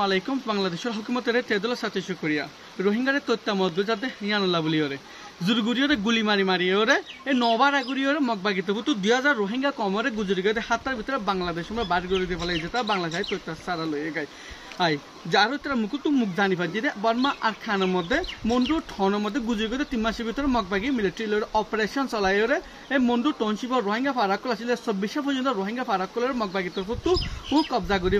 আলাইকুম বাংলাদেশের হুকুমতের তেদল সাথে শুকরিয়া রোহিঙ্গারে তথ্য মধ্য যাতে ইয়ানুল্লাহ বলি ওরে জুরগুড়িওরে গুলি মারি মারি ওরে এই নবার আগুড়িওরে মগবাগিতে তো 2000 রোহিঙ্গা কমরে গুজরিগতে হাতটার ভিতরে বাংলাদেশ আমরা বার করে দিয়ে ফেলাই যেটা বাংলাদেশ তথ্য সারা লয়ে গায় আই যার তারা মুকুটু মুখ জানি পাচ্ছি বর্মা আর খানের মধ্যে মন্ডু ঠনের মধ্যে গুজরিগতে 3 মাসের ভিতরে মগবাগি মিলিটারি অপারেশন চলাই ওরে এই মন্ডু টাউনশিপর রোহিঙ্গা ফারাকল আসলে 24 পর্যন্ত রোহিঙ্গা ফারাকলের মগবাগিতে তো ও কবজা করে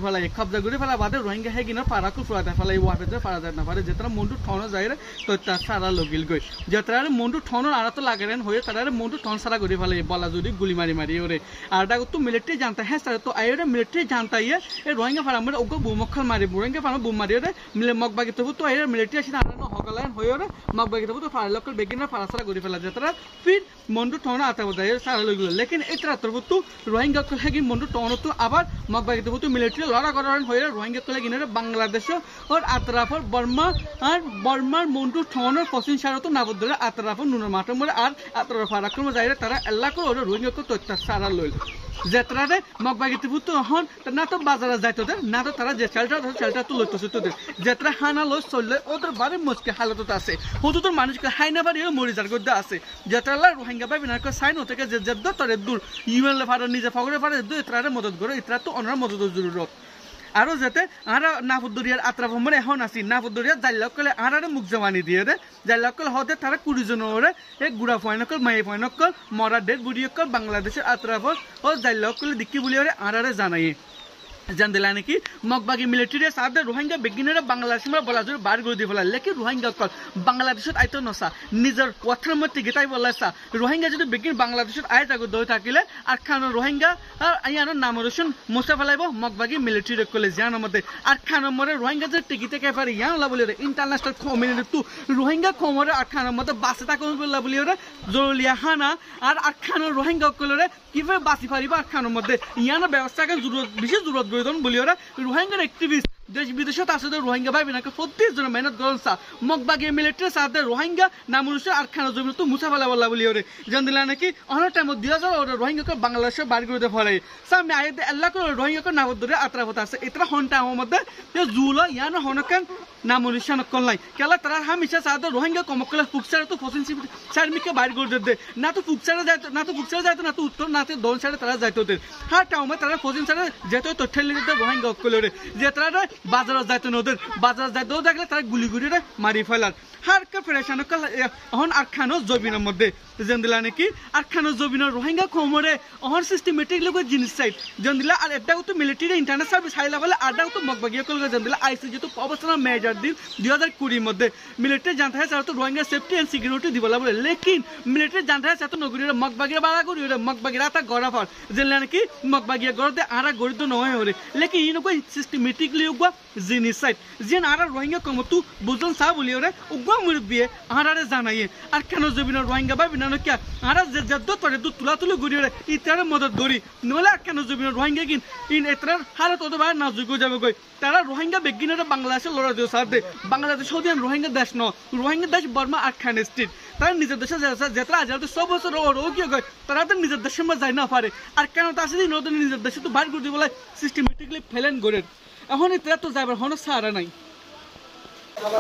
ফেলা বাদে রোহিঙ্গা হে কিনা ফারাকল ফুরাতে ফেলাই ওয়াফেতে ফারা যায় না পারে যেটা মন্ডু ঠন যায় তো তার সারা লগিল গই যেটা মন্ডু ঠনের আর তো লাগেন হয়ে তারা মন্ডু ঠন সারা করে ফেলাই বলা যদি গুলি মারি মারি ওরে আর ডাক তো মিলিটারি জানতা হ্যাঁ স্যার তো আইরে মিলিটারি জানতা ইয়ে এই রোহিঙ্গা ফারামের ওগো বুমখল মারি রোহিঙ্গা ফারাম বুম মারি ওরে মিলে মগবাগিতে তো আইরে মিলিটারি আসি আনানো হগলান হয়ে ওরে মগবাগিতে তো ফারা লোকাল বেগিনা ফারা সারা করে ফেলা যেটা ফির মন্ডু ঠন আতা বজায় সারা লগিল লেকিন এতরা তো রোহিঙ্গা কল হেগি মন্ডু ঠন তো আবার মগবাগিতে তো মিলিটারি লড়া করার হয়ে রোহিঙ্গা কলে কিনে বাংলাদেশ और আতরাফর বর্মার মন্টু ঠনের পশ্চিম সারত নাবদরে আতরাফর নুনের মাঠের মধ্যে আর আতরাফ আক্রমণ যাইরে তারা এল্লা করে ওরা রোহিঙ্গা তথ্য সারা লইল যেতরারে মগবাগিতে ভূত হন না তো বাজারে যাইতো না তো তারা যে চালটা তো লইতেছে তোদের যেতরা হানা লই চললে ওদের বারে মুশকিল হালতত আছে হতো তোর মানুষকে হাইনা বাড়ি মরি যার গদ্দা আছে যেতরা রোহিঙ্গা ভাই বিনা সাইন হতে যে জেদ্দ তরে দূর ইউএন লেফার নিজে ফগরে পারে দু এতরারে মদত করে এতরা তো অনরা মদতের জরুরত আরো যাতে আরা নাফুদ্দরিয়ার আত্রা ভ্রমণে এখন আসি নাফুদ্দরিয়ার জাল্লাকলে আরারে মুখ জমানি দিয়ে দে জাল্লাকল হতে তারা 20 জন ওরে এক গুড়া ফয়নকল মাই ফয়নকল মরা ডেড বুড়িয়কল বাংলাদেশের আত্রাফর ও জাল্লাকলে দিকি বলি ওরে আরারে জানাই জান দিলা নাকি মগবাগি মিলিটারি সাথে রোহিঙ্গা বেগিনারা বাংলাদেশের বলাজুর বার করে দিয়ে ফেলা লেকি রোহিঙ্গা কল বাংলাদেশত আইতো নসা নিজের কথার মধ্যে গেতাই বলাইছা রোহিঙ্গা যদি বেগিন বাংলাদেশত আইত আগে দই থাকিলে আর খান রোহিঙ্গা আর আইয়ানোর নাম রোশন মোস্তা ফেলাইব মগবাগি মিলিটারি কলেজ জানার মধ্যে আর খানের মধ্যে রোহিঙ্গা যে টিকিটে কেফারে ইয়ানলা বলি ইন্টারন্যাশনাল কমিউনিটি তো রোহিঙ্গা কমরে আর খানের মধ্যে বাসে থাকা বললা বলি ওরা জরুলিয়া হানা আর খানের রোহিঙ্গা কলরে কিভাবে বাসি পারিবা আর খানের মধ্যে ইয়ানোর ব্যবস্থাকে বিশেষ জরুরত বলি ওরা রোহিঙ্গার অ্যাক্টিভিস্ট দেশ বিদেশত আছে রোহিঙ্গা ভাই বিনাকে প্রত্যেক জন মেহনত করেন সা মগবাগি মিলিটারি সাথে রোহিঙ্গা নামুরুষের আর খানা জমি তো মুছা ফেলা বললা বলি ওরে জান দিলা নাকি অনেক টাইম 2000 ওরা রোহিঙ্গাকে বাংলাদেশে বাড়ি করে ফেলে সামনে আইতে আল্লাহ করে রোহিঙ্গাকে নাবদরে আত্রাফত আছে এতরা হন্টা আমার মধ্যে জুল ইয়ান হনকান নামুরুষান কল্লাই কেলা তারা হামেশা সাথে রোহিঙ্গা কমকলা ফুকসারে তো ফসিনসি সারমিকে বাড়ি করে দে না তো ফুকসারে যায় না তো উত্তর না তো দন সাইডে তারা যাইতো দে হ্যাঁ টাউমে তারা ফসিনসারে যেতে তো ঠেলে দিতে রোহিঙ্গা কলরে যে তারা বাজারে যাইতো না ওদের বাজারে যাইতো দেখলে তারা গুলি গুলিরে মারি ফেলার হার কা ফেরেশান এখন আর খানো জবিনের মধ্যে জেন্দিলা নাকি আর খানো জবিনের রোহিঙ্গা কমরে অহর সিস্টেমেটিক লোক জিনিস চাই জেন্দিলা আর এটাও তো মিলিটারি ইন্টারনেট সার্ভিস হাইলা বলে আরটাও তো মগবাগিয়া কলকা জেন্দিলা আইসি যেহেতু অবস্থান মেজর দিন 2020 মধ্যে মিলিটারি জানতে হয় তো রোহিঙ্গা সেফটি এন্ড সিকিউরিটি দিবলা বলে লেকিন মিলিটারি জানতে হয় তো নগরীর মগবাগিয়া বাড়া করি মগবাগিরা তা গড়া ফর জেন্দিলা নাকি মগবাগিয়া গড়তে আরা গড়িত নয় ওরে লেকিন ইনকো সিস্টেমেটিকলি উগা জিনিস চাই যেন আর রোহিঙ্গা কমতু বুঝন সা বলি ওরে উগা মুরবিয়ে আরারে জানাইয়ে আর কেন জবিনের রোহিঙ্গা ভাই বিনা নকিয়া আরা যে জদ্দ তরে দু তুলা তুলে গড়ি ওরে ইতারে মদত গড়ি নলে আর কেন জবিনের রোহিঙ্গা কিন ইন এতরার হালত ওদের বাইরে না জুগো যাবে কই তারা রোহিঙ্গা বেগিনারে বাংলাদেশে লড়া দিও সার দে বাংলাদেশ সৌদি রোহিঙ্গা দেশ ন রোহিঙ্গা দেশ বর্মা আর খান স্টেট তারা নিজের দেশে যেতরা আজ সব বছর রোগিয়ে গয় তারা তো নিজের দেশের মধ্যে যায় না পারে আর কেন তা আসলে নতুন নিজের দেশে তো বাইর করে দিয়ে বলে সিস্টেমেটিকলি ফেলেন গড়ের এখন এটা তো যাবার হন সারা নাই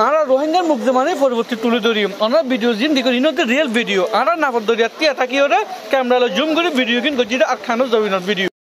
আমরা রোহিঙ্গার মুখ জমানে পরবর্তী তুলে ধরি আমরা ভিডিও জিন দেখি ইনোতে রিয়েল ভিডিও আমরা না পদ্ধতি থাকি ওরা ক্যামেরা জুম করে ভিডিও কিন করছি আর খানো জমিনার ভিডিও